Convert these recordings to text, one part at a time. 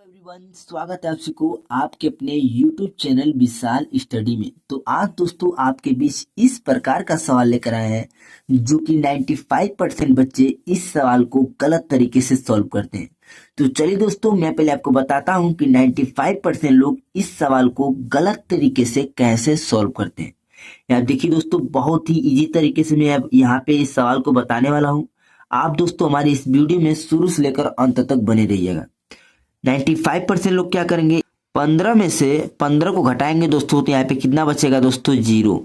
Everyone, स्वागत है आप सभी को आपके अपने YouTube चैनल विशाल स्टडी में। तो आज दोस्तों आपके बीच इस प्रकार का सवाल लेकर आए हैं जो कि 95% बच्चे इस सवाल को गलत तरीके से सॉल्व करते हैं। तो चलिए दोस्तों, मैं पहले आपको बताता हूं कि 95% लोग इस सवाल को गलत तरीके से कैसे सॉल्व करते हैं। यहाँ देखिए दोस्तों, बहुत ही इजी तरीके से मैं अब यहाँ पे इस सवाल को बताने वाला हूँ। आप दोस्तों हमारी इस वीडियो में शुरू से लेकर अंत तक बने रहिएगा। 95% लोग क्या करेंगे, 15 में से 15 को घटाएंगे दोस्तों, तो यहाँ पे कितना बचेगा दोस्तों, 0।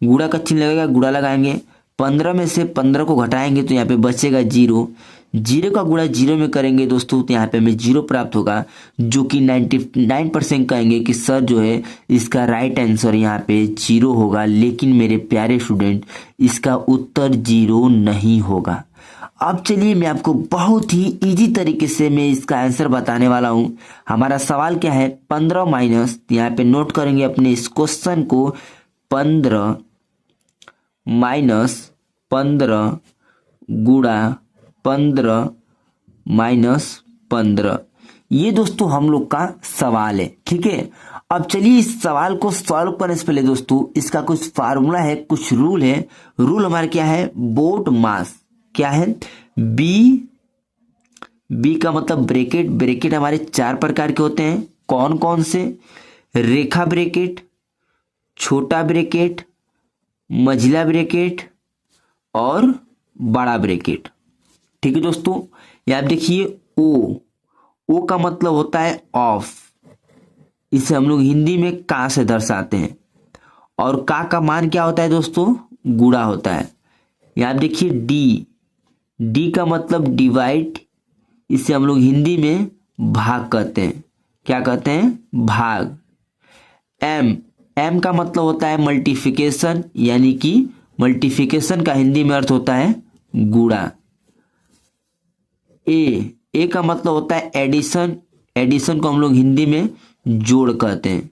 गुणा का चिन्ह लगेगा, गुणा लगाएंगे। 15 में से 15 को घटाएंगे तो यहाँ पे बचेगा 0। 0 का गुणा 0 में करेंगे दोस्तों, तो यहाँ पे हमें 0 प्राप्त होगा, जो कि 99% कहेंगे कि सर जो है इसका राइट आंसर यहाँ पे 0 होगा। लेकिन मेरे प्यारे स्टूडेंट, इसका उत्तर 0 नहीं होगा। अब चलिए मैं आपको बहुत ही इजी तरीके से मैं इसका आंसर बताने वाला हूं। हमारा सवाल क्या है, 15 माइनस, यहाँ पे नोट करेंगे अपने इस क्वेश्चन को, 15 माइनस 15 गुणा 15 माइनस 15। ये दोस्तों हम लोग का सवाल है, ठीक है। अब चलिए इस सवाल को सॉल्व करने से पहले दोस्तों इसका कुछ फार्मूला है, कुछ रूल है। रूल हमारा क्या है, बोर्ड मास क्या है, बी का मतलब ब्रैकेट। ब्रैकेट हमारे 4 प्रकार के होते हैं, कौन कौन से, रेखा ब्रैकेट, छोटा ब्रैकेट, मंझला ब्रैकेट और बड़ा ब्रैकेट, ठीक है दोस्तों। ये आप देखिए, ओ का मतलब होता है ऑफ, इसे हम लोग हिंदी में का से दर्शाते हैं। और का मान क्या होता है दोस्तों, गुणा होता है। यहाँ आप देखिए डी का मतलब डिवाइड, इसे हम लोग हिंदी में भाग कहते हैं। क्या कहते हैं, भाग। एम का मतलब होता है मल्टीप्लिकेशन, यानी कि मल्टीप्लिकेशन का हिंदी में अर्थ होता है गुणा। ए का मतलब होता है एडिशन, एडिशन को हम लोग हिंदी में जोड़ कहते हैं।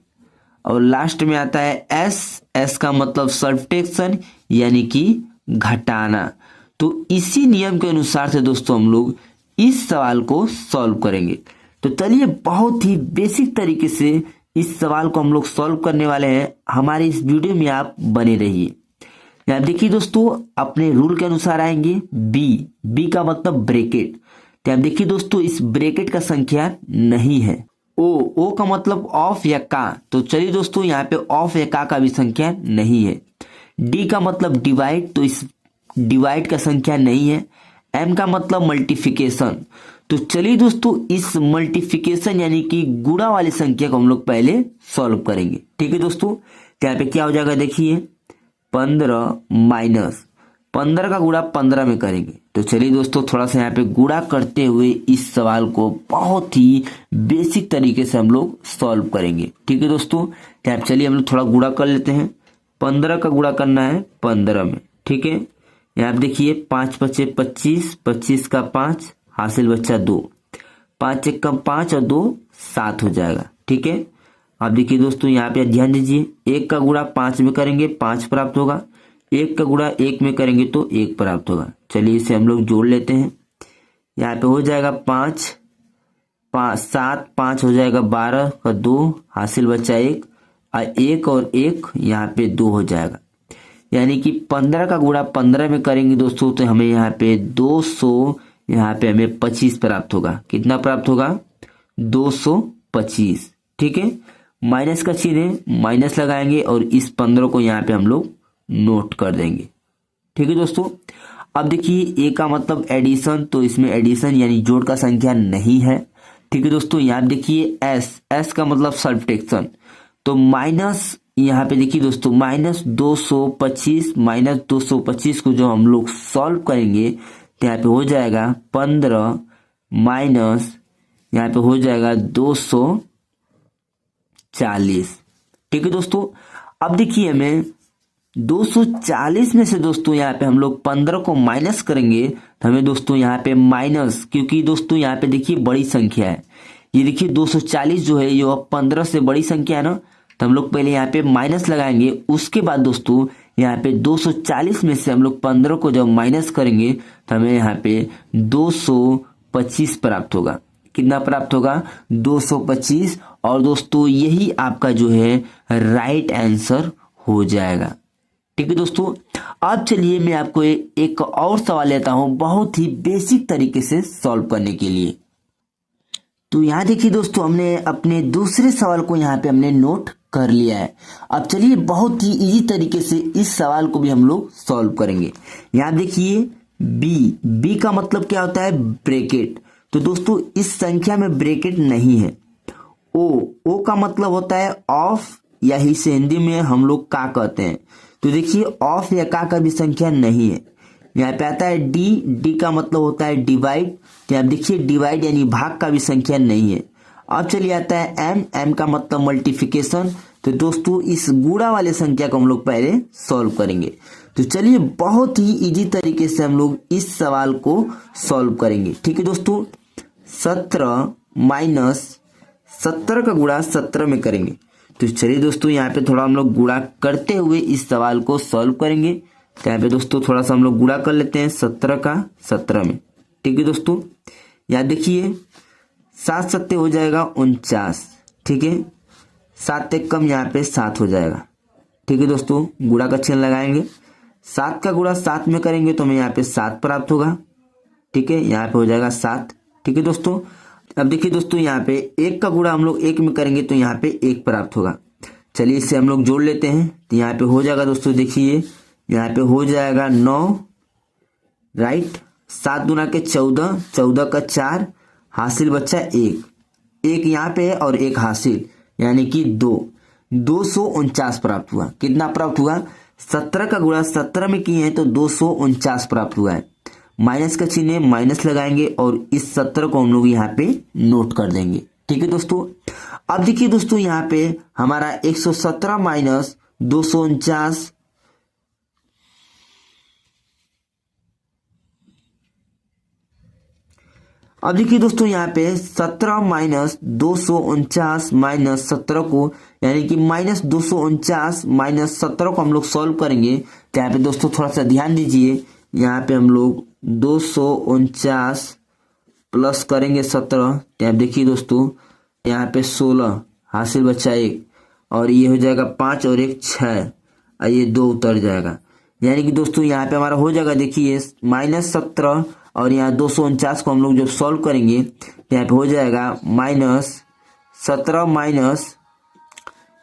और लास्ट में आता है एस का मतलब सब्ट्रैक्शन, यानी कि घटाना। तो इसी नियम के अनुसार से दोस्तों हम लोग इस सवाल को सॉल्व करेंगे। तो चलिए बहुत ही बेसिक तरीके से इस सवाल को हम लोग सॉल्व करने वाले हैं। हमारे इस वीडियो में आप बने रहिए। यहाँ देखिए दोस्तों, अपने रूल के अनुसार आएंगे। बी का मतलब ब्रैकेट। तो आप देखिए दोस्तों, इस ब्रैकेट का संख्या नहीं है। ओ का मतलब ऑफ या का, तो चलिए दोस्तों यहाँ पे ऑफ या का भी संख्या नहीं है। डी का मतलब डिवाइड, तो इस डिवाइड का संख्या नहीं है। एम का मतलब मल्टीप्लिकेशन, तो चलिए दोस्तों इस मल्टीप्लिकेशन यानी कि गुणा वाली संख्या को हम लोग पहले सॉल्व करेंगे, ठीक है दोस्तों। तो यहाँ पे क्या हो जाएगा, देखिए 15 माइनस 15 का गुणा 15 में करेंगे। तो चलिए दोस्तों थोड़ा सा यहाँ पे गुणा करते हुए इस सवाल को बहुत ही बेसिक तरीके से हम लोग सॉल्व करेंगे, ठीक है दोस्तों। तो यहाँ चलिए हम लोग थोड़ा गुणा कर लेते हैं। 15 का गुणा करना है 15 में, ठीक है। यहाँ देखिए 5 बचे 25, 25 का 5, हासिल बच्चा 2, 5 एक कम 5 और 2 7 हो जाएगा, ठीक है। अब देखिए दोस्तों यहाँ पे ध्यान दीजिए, 1 का गुणा 5 में करेंगे 5 प्राप्त होगा, 1 का गुणा 1 में करेंगे तो 1 प्राप्त होगा। चलिए इसे हम लोग जोड़ लेते हैं। यहाँ पे हो जाएगा 5 7 5 हो जाएगा 12 का 2, हासिल बच्चा 1 और 1 और 1 यहाँ पे 2 हो जाएगा। यानी कि 15 का गुणा 15 में करेंगे दोस्तों, तो हमें यहाँ पे 200, यहाँ पे हमें 25 प्राप्त होगा। कितना प्राप्त होगा, 225, ठीक है। माइनस का चिन्ह है, माइनस लगाएंगे और इस 15 को यहाँ पे हम लोग नोट कर देंगे, ठीक है दोस्तों। अब देखिए ए का मतलब एडिशन, तो इसमें एडिशन यानी जोड़ का संख्या नहीं है, ठीक है दोस्तों। यहाँ देखिए एस का मतलब सब्ट्रैक्शन, तो माइनस, यहाँ पे देखिए दोस्तों माइनस 225 को जो हम लोग सॉल्व करेंगे तो यहाँ पे हो जाएगा 15 माइनस, यहाँ पे हो जाएगा 240, ठीक है दोस्तों। अब देखिए हमें 240 में से दोस्तों यहाँ पे हम लोग 15 को माइनस करेंगे तो हमें दोस्तों यहाँ पे माइनस, क्योंकि दोस्तों यहाँ पे देखिए बड़ी संख्या है, ये देखिए 240 जो है ये 15 से बड़ी संख्या है ना, तो हम लोग पहले यहाँ पे माइनस लगाएंगे। उसके बाद दोस्तों यहाँ पे 240 में से हम लोग 15 को जब माइनस करेंगे तो हमें यहाँ पे 225 प्राप्त होगा। कितना प्राप्त होगा 225। और दोस्तों यही आपका जो है राइट आंसर हो जाएगा। ठीक है दोस्तों, अब चलिए मैं आपको एक और सवाल लेता हूं बहुत ही बेसिक तरीके से सॉल्व करने के लिए। तो यहाँ देखिए दोस्तों, हमने अपने दूसरे सवाल को यहाँ पे हमने नोट कर लिया है। अब चलिए बहुत ही इजी तरीके से इस सवाल को भी हम लोग सॉल्व करेंगे। यहाँ देखिए बी का मतलब क्या होता है ब्रैकेट। तो दोस्तों इस संख्या में ब्रैकेट नहीं है। ओ का मतलब होता है ऑफ, या इसे हिंदी में हम लोग का कहते हैं। तो देखिए ऑफ या का भी संख्या नहीं है। यहाँ पे आता है डी का मतलब होता है डिवाइड। तो आप देखिए डिवाइड यानी भाग का भी संख्या नहीं है। अब चलिए आता है एम का मतलब मल्टीप्लिकेशन। तो दोस्तों इस गुणा वाले संख्या को हम लोग पहले सॉल्व करेंगे। तो चलिए बहुत ही इजी तरीके से हम लोग इस सवाल को सॉल्व करेंगे। ठीक है दोस्तों, 17 माइनस 17 का गुणा 17 में करेंगे। तो चलिए दोस्तों यहाँ पे थोड़ा हम लोग गुणा करते हुए इस सवाल को सॉल्व करेंगे। तो यहाँ पे दोस्तों थोड़ा सा हम लोग गुणा कर लेते हैं 17 का 17 में। ठीक है दोस्तों, यहाँ देखिए 7 सत्ते हो जाएगा 49। ठीक है, 7 एक कम यहाँ पे 7 हो जाएगा। ठीक है दोस्तों, गुणा का चिन्ह लगाएंगे। 7 का गुणा 7 में करेंगे तो हमें यहाँ पे 7 प्राप्त होगा। ठीक है, यहाँ पे हो जाएगा 7। ठीक है दोस्तों, अब देखिए दोस्तों यहाँ पे 1 का गुणा हम लोग 1 में करेंगे तो यहाँ पे 1 प्राप्त होगा। चलिए इससे हम लोग जोड़ लेते हैं। तो यहाँ पे हो जाएगा दोस्तों, देखिए यहाँ पे हो जाएगा 9, राइट। 7 गुना के 14, 14 का 4, हासिल बच्चा 1 यहाँ पे है और 1 हासिल यानी कि 249 प्राप्त हुआ। कितना प्राप्त हुआ? 17 का गुणा 17 में किए हैं तो 249 प्राप्त हुआ है। माइनस का चिन्ह माइनस लगाएंगे और इस 17 को हम लोग यहाँ पे नोट कर देंगे। ठीक है दोस्तों, अब देखिए दोस्तों यहाँ पे हमारा 117 माइनस 249, अब देखिए दोस्तों यहाँ पे 17 माइनस 249 माइनस 17 को यानी कि माइनस 249 माइनस 17 को हम लोग सॉल्व करेंगे। तो यहाँ पे दोस्तों थोड़ा सा ध्यान दीजिए, यहाँ पे हम लोग 249 प्लस करेंगे 17। तो यहाँ देखिए दोस्तों यहाँ पे 16, हासिल बच्चा 1 और ये हो जाएगा 5 और 1 6 और ये 2 उतर जाएगा। यानी कि दोस्तों यहाँ पे हमारा हो जाएगा, देखिए माइनस 17 और यहाँ 249 को हम लोग जब सॉल्व करेंगे तो यहाँ पे हो जाएगा माइनस 17 माइनस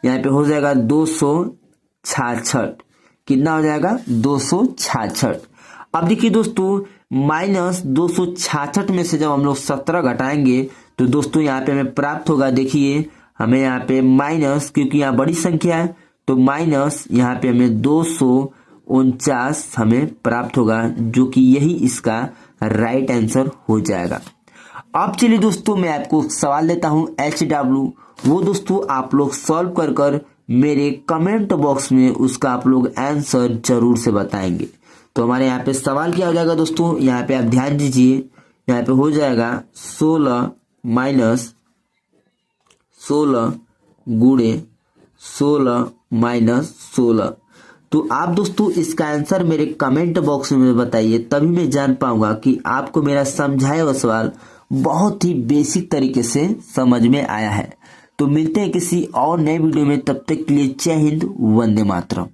यहाँ पे हो जाएगा 266। कितना हो जाएगा? 266। अब देखिए दोस्तों माइनस 266 में से जब हम लोग 17 घटाएंगे तो दोस्तों यहाँ पे हमें प्राप्त होगा, देखिए हमें यहाँ पे माइनस, क्योंकि यहाँ बड़ी संख्या है तो माइनस यहाँ पे हमें 249 हमें प्राप्त होगा, जो कि यही इसका राइट आंसर हो जाएगा। अब चलिए दोस्तों मैं आपको सवाल देता हूं HW, वो दोस्तों आप लोग सॉल्व कर कर मेरे कमेंट बॉक्स में उसका आप लोग आंसर जरूर से बताएंगे। तो हमारे यहाँ पे सवाल क्या हो जाएगा दोस्तों, यहाँ पे आप ध्यान दीजिए, यहाँ पे हो जाएगा 16 माइनस 16 गुणे 16 माइनस 16। तो आप दोस्तों इसका आंसर मेरे कमेंट बॉक्स में बताइए, तभी मैं जान पाऊंगा कि आपको मेरा समझाया हुआ सवाल बहुत ही बेसिक तरीके से समझ में आया है। तो मिलते हैं किसी और नए वीडियो में, तब तक के लिए जय हिंद, वंदे मातरम।